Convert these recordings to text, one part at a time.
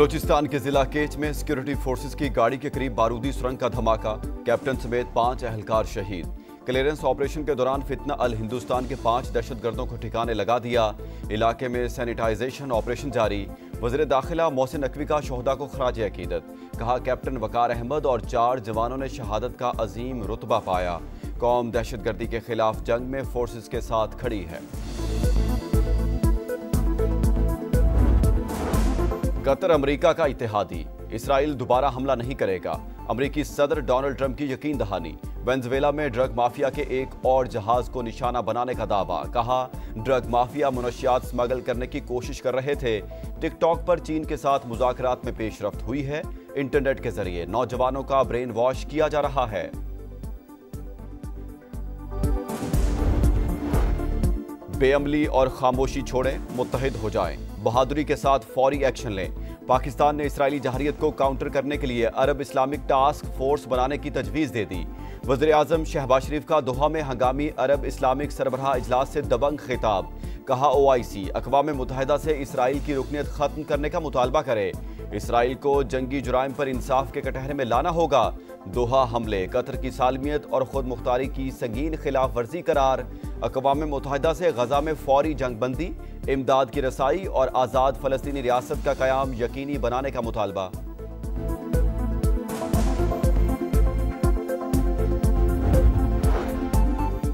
बलूचिस्तान के जिला केच में सिक्योरिटी फोर्सेस की गाड़ी के करीब बारूदी सुरंग का धमाका, कैप्टन समेत 5 एहलकार शहीद। क्लियरेंस ऑपरेशन के दौरान फितना अल हिंदुस्तान के 5 दहशतगर्दों को ठिकाने लगा दिया। इलाके में सैनिटाइजेशन ऑपरेशन जारी। वज़ीर दाखिला मोहसिन नकवी का शोहदा को खराज अकीदत। कहा, कैप्टन वकार अहमद और 4 जवानों ने शहादत का अजीम रुतबा पाया। कौम दहशतगर्दी के खिलाफ जंग में फोर्सेस के साथ खड़ी है। कतर अमेरिका का इत्तेहादी, इसराइल दोबारा हमला नहीं करेगा। अमेरिकी सदर डोनाल्ड ट्रंप की यकीन दहानी। वेनेजुएला में ड्रग माफिया के एक और जहाज को निशाना बनाने का दावा। कहा, ड्रग माफिया मुनशियात स्मगल करने की कोशिश कर रहे थे। टिकटॉक पर चीन के साथ मुज़ाकरात में पेशरफ्त हुई है। इंटरनेट के जरिए नौजवानों का ब्रेन वॉश किया जा रहा है। बेअमली और खामोशी छोड़ें, मुत्तहिद हो जाएं। बहादुरी के साथ फौरी एक्शन लें। पाकिस्तान ने इसराइली जहारियत को काउंटर करने के लिए अरब इस्लामिक टास्क फोर्स बनाने की तजवीज़ दे दी। वज़ीर आज़म शहबाज शरीफ का दोहा में हंगामी अरब इस्लामिक सरबराह इजलास से दबंग खिताब। कहा, OIC अक़वाम मुत्तहिदा से इसराइल की रुकनियत ख़त्म करने का मुतालबा करे। इसराइल को जंगी जुराइम पर इंसाफ के कटहरे में लाना होगा। दोहा हमले कतर की सालमियत और खुद मुख्तारी की संगीन खिलाफ वर्जी करार। अक़वाम मुत्तहिदा से गजा में फौरी जंगबंदी, इमदाद की रसाई और आज़ाद फ़लस्तीनी रियासत का क़याम यकीनी बनाने का मुतालबा।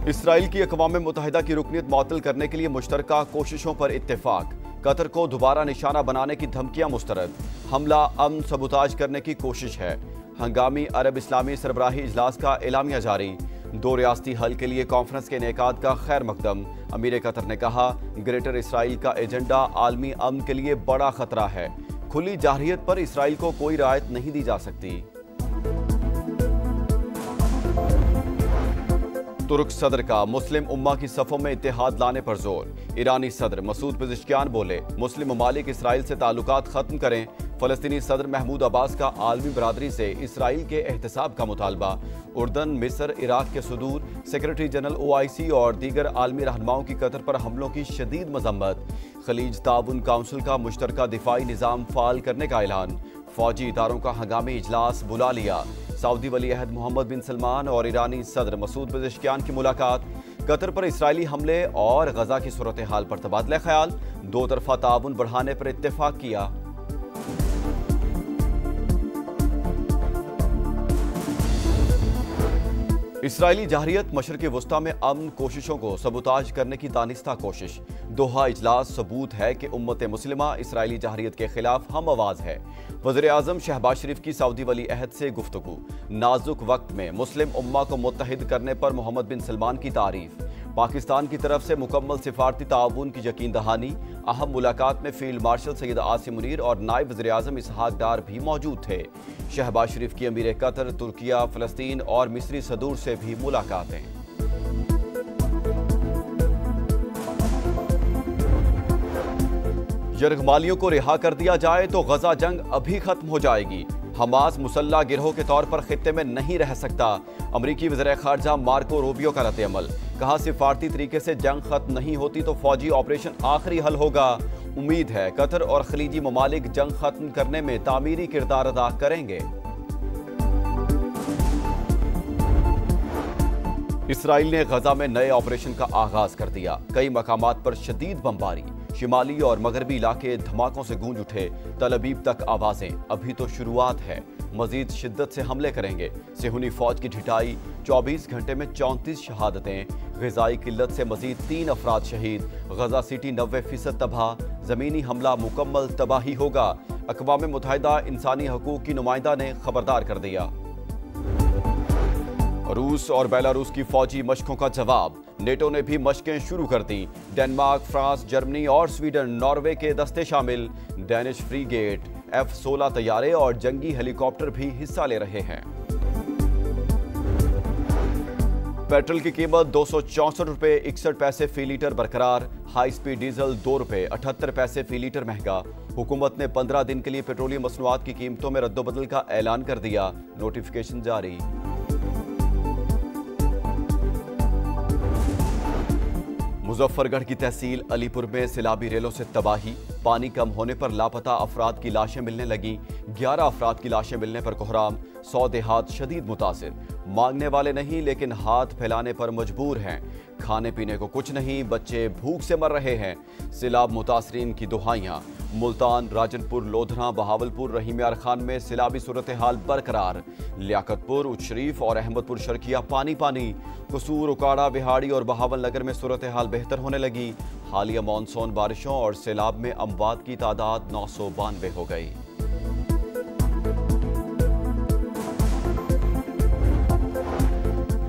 इसराइल की अक़वाम मुत्तहिदा की रुकनियत मुअत्तल करने के लिए मुश्तरका कोशिशों पर इत्तेफाक। कतर को दोबारा निशाना बनाने की धमकियां मुस्तरद। हमला अमन सबूताज करने की कोशिश है। हंगामी अरब इस्लामी सरबराही इजलास का एलामिया जारी। 2 रियासती हल के लिए कॉन्फ्रेंस के इनेकाद का खैर मकदम। अमीर कतर ने कहा, ग्रेटर इसराइल का एजेंडा आलमी अमन के लिए बड़ा खतरा है। खुली जारहियत पर इसराइल को कोई रियायत नहीं दी जा सकती। तुर्क सदर का मुस्लिम उम्मा की सफ़ों में इत्तेहाद लाने पर जोर। ईरानी सदर मसूद पेज़ेश्कियान बोले, मुस्लिम ममालिक इसराइल से ताल्लुकात ख़त्म करें। फ़लस्तीनी सदर महमूद अब्बास का आलमी बरादरी से इसराइल के एहतसाब का मुतालबा। उर्दन, मिस्र, इराक के सुदूर सेक्रेटरी जनरल OIC और दीगर आलमी रहनुमाओं की कतर पर हमलों की शदीद मजम्मत। खलीज ताउन काउंसिल का मुश्तरका दिफाई निज़ाम फ़ाल करने का ऐलान। फ़ौजी इदारों का हंगामी इजलास बुला लिया। सऊदी वली अहद मोहम्मद बिन सलमान और ईरानी सदर मसूद पेज़ेश्कियान की मुलाकात। कतर पर इसराइली हमले और गजा की सूरत हाल पर तबादला ख्याल। 2 तरफा ताउन बढ़ाने पर इत्तेफाक किया। इसराइली जहारियत मशरक़ी वस्ता में अमन कोशिशों को सबूताज करने की दानिस्ता कोशिश। दोहा इजलास सबूत है कि उम्मत मुस्लिमा इसराइली जहारियत के खिलाफ हम आवाज़ है। वज़ीर आज़म शहबाज शरीफ की सऊदी वली अहद से गुफ्तगू। नाजुक वक्त में मुस्लिम उम्मा को मुत्तहिद करने पर मोहम्मद बिन सलमान की तारीफ। पाकिस्तान की तरफ से मुकम्मल सिफारती ताउन की यकीन दहानी। अहम मुलाकात में फील्ड मार्शल सैयद आसिम मुनीर और नायब वज़ीर आज़म इसहाक डार भी मौजूद थे। शहबाज शरीफ की अमीर कतर, तुर्किया, फ़लस्तीन और मिस्री सदूर से भी मुलाकातें। यरगमालियों को रिहा कर दिया जाए तो गजा जंग अभी खत्म हो जाएगी। हमास मुसल्ला गिरोह के तौर पर खित्ते में नहीं रह सकता। अमरीकी वज़ीर ख़ारजा मार्को रूबियो का रद्द-ए-अमल। कहा, सिफारती तरीके से जंग खत्म नहीं होती तो फौजी ऑपरेशन आखिरी हल होगा। उम्मीद है कतर और खलीजी ममालिक जंग खत्म करने में तामीरी किरदार अदा करेंगे। इसराइल ने गजा में नए ऑपरेशन का आगाज कर दिया। कई मकामात पर शदीद बमबारी। शिमाली और मगरबी इलाके धमाकों से गूंज उठे। तल अबीब तक आवाजें। अभी तो शुरुआत है, मजीद शिद्दत से हमले करेंगे। सेहूनी फौज की ढिठाई। 24 घंटे में 34 शहादतें। ग़िज़ाई किल्लत से मजीद 3 अफराद शहीद। गजा सिटी 90% तबाह। ज़मीनी हमला मुकम्मल तबाही होगा। अक़वाम मुत्तहिदा इंसानी हकूक़ की नुमाइंदा ने खबरदार कर दिया। रूस और बेलारूस की फौजी मशकों का जवाब। नेटो ने भी मशकें शुरू कर दी। डेनमार्क, फ्रांस, जर्मनी और स्वीडन, नॉर्वे के दस्ते शामिल। डेनिश फ्रीगेट, F-16 तैयारे और जंगी हेलीकॉप्टर भी हिस्सा ले रहे हैं। पेट्रोल की कीमत 264 रुपये 61 पैसे फी लीटर बरकरार। हाई स्पीड डीजल 2 रुपये 78 पैसे फी लीटर महंगा। हुकूमत ने 15 दिन के लिए पेट्रोलियम मसनूआत की कीमतों में रद्दोबदल का ऐलान कर दिया। नोटिफिकेशन जारी। मुजफ्फरगढ़ की तहसील अलीपुर में सैलाबी रेलों से तबाही, पानी कम होने पर लापता अफराद की लाशें मिलने लगी। 11 अफराद की लाशें मिलने पर कोहराम, 100 देहात शदीद मुतासिर। मांगने वाले नहीं लेकिन हाथ फैलाने पर मजबूर हैं। खाने पीने को कुछ नहीं, बच्चे भूख से मर रहे हैं। सैलाब मुतासरीन की दुहाइयां। मुल्तान, राजनपुर, लोधरा, बहावलपुर, रहीम यार खान में सैलाबी सूरत हाल बरकरार। लियाकतपुर, उच्च शरीफ और अहमदपुर शर्किया पानी पानी। कसूर, उकाड़ा, बिहाड़ी और बहावल नगर में सूरत हाल बेहतर होने लगी। हालिया मानसून बारिशों और सैलाब में अमवात की तादाद 992 हो गई।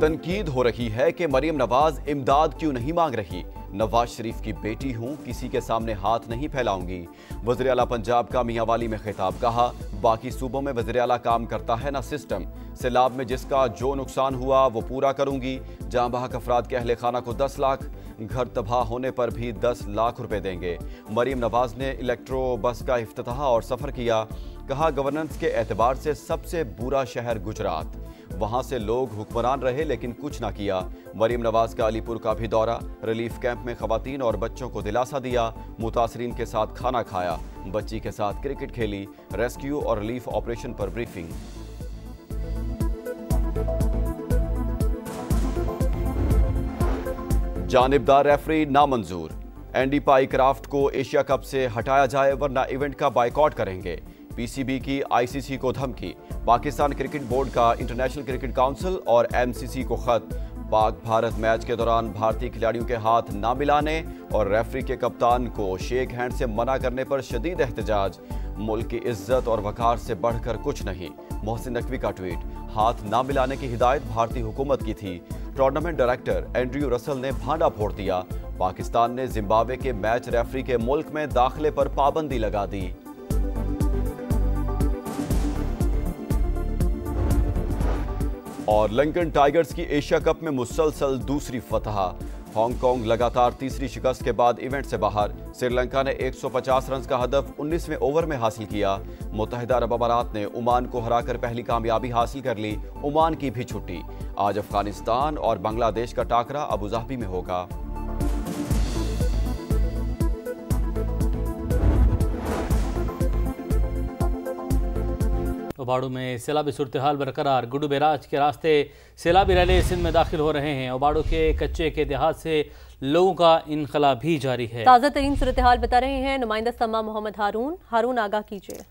तनकीद हो रही है कि मरियम नवाज इमदाद क्यों नहीं मांग रही। नवाज शरीफ की बेटी हूं, किसी के सामने हाथ नहीं फैलाऊंगी। वज़ीर आला पंजाब का मियांवाली में खिताब, कहा बाकी सूबों में वज़ीर आला काम करता है ना सिस्टम। सैलाब में जिसका जो नुकसान हुआ वो पूरा करूंगी। जहां बहक अफराद के अहले खाना को 10 लाख, घर तबाह होने पर भी 10 लाख रुपए देंगे। मरियम नवाज ने इलेक्ट्रो बस का इफ्तिताह और सफ़र किया। कहा गवर्नेंस के एतबार से सबसे बुरा शहर गुजरात, वहां से लोग हुक्मरान रहे लेकिन कुछ ना किया। मरियम नवाज का अलीपुर का भी दौरा, रिलीफ कैंप में खवातीन और बच्चों को दिलासा दिया। मुतासरीन के साथ खाना खाया, बच्ची के साथ क्रिकेट खेली। रेस्क्यू और रिलीफ ऑपरेशन पर ब्रीफिंग। जानिबदार रेफरी नामंजूर। एंडी पाई क्राफ्ट को एशिया कप से हटाया जाए वरना इवेंट का बायकॉट करेंगे। पीसीबी की आईसीसी को धमकी। पाकिस्तान क्रिकेट बोर्ड का इंटरनेशनल क्रिकेट काउंसिल और एमसीसी को खत। पाक भारत मैच के दौरान भारतीय खिलाड़ियों के हाथ ना मिलाने और रेफरी के कप्तान को शेक हैंड से मना करने पर शदीद एहतजाज। मुल्क की इज्जत और वकार से बढ़कर कुछ नहीं। मोहसिन नकवी का ट्वीट। हाथ ना मिलाने की हिदायत भारतीय हुकूमत की थी। टूर्नामेंट डायरेक्टर एंड्रयू रसल ने भांडा फोड़ दिया। पाकिस्तान ने जिम्बाब्वे के मैच रेफरी के मुल्क में दाखिले पर पाबंदी लगा दी। और लंकन टाइगर्स की एशिया कप में मुसलसल दूसरी फतह। हांगकांग लगातार तीसरी शिकस्त के बाद इवेंट से बाहर। श्रीलंका ने 150 रन का हदफ 19वें ओवर में हासिल किया। मुत्तहिदा अरब अमारात ने ओमान को हराकर पहली कामयाबी हासिल कर ली। ओमान की भी छुट्टी। आज अफगानिस्तान और बांग्लादेश का टाकरा अबू धाबी में होगा। ओबाड़ू में सैलाबी सूरत हाल बरकरार। गुड्डू बैराज के रास्ते सैलाबी रैली सिंध में दाखिल हो रहे हैं। ओबाड़ू के कच्चे के देहात से लोगों का इनखला भी जारी है। ताज़ा तरीन सूरत हाल बता रहे हैं नुमाइंदा समा मोहम्मद हारून। आगाह कीजिए।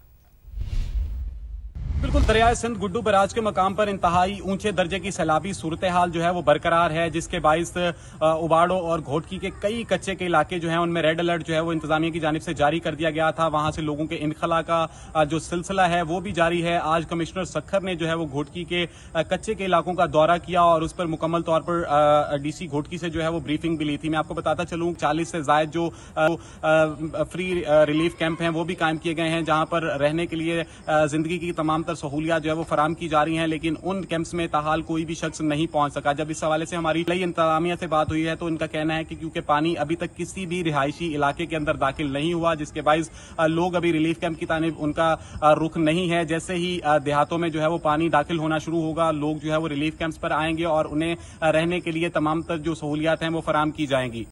बिल्कुल, दरियाए सिंध गुड्डू बैराज के मकाम पर इंतहाई ऊंचे दर्जे की सैलाबी सूरत हाल जो है वो बरकरार है, जिसके बाइस उबाड़ो और घोटकी के कई कच्चे के इलाके जो हैं उनमें रेड अलर्ट जो है वो इंतजामिया की जानिब से जारी कर दिया गया था। वहां से लोगों के इनखला का जो सिलसिला है वो भी जारी है। आज कमिश्नर सखर ने जो है वो घोटकी के कच्चे के इलाकों का दौरा किया और उस पर मुकम्मल तौर पर डीसी घोटकी से जो है वो ब्रीफिंग भी ली थी। मैं आपको बताता चलूं 40 से ज्यादा जो फ्री रिलीफ कैंप हैं वो भी कायम किए गए हैं, जहां पर रहने के लिए जिंदगी की तमाम तर सहूलियात जो है वो फराम की जा रही हैं, लेकिन उन कैंप्स में ताहाल कोई भी शख्स नहीं पहुंच सका। जब इस हवाले से हमारी नई इंतजामिया से बात हुई है तो उनका कहना है कि क्योंकि पानी अभी तक किसी भी रिहायशी इलाके के अंदर दाखिल नहीं हुआ, जिसके बाइस लोग अभी रिलीफ कैंप की तानिब उनका रुख नहीं है। जैसे ही देहातों में जो है वो पानी दाखिल होना शुरू होगा, लोग जो है वो रिलीफ कैंप्स पर आएंगे और उन्हें रहने के लिए तमाम तर जो सहूलियात हैं वो फराम की जाएंगी।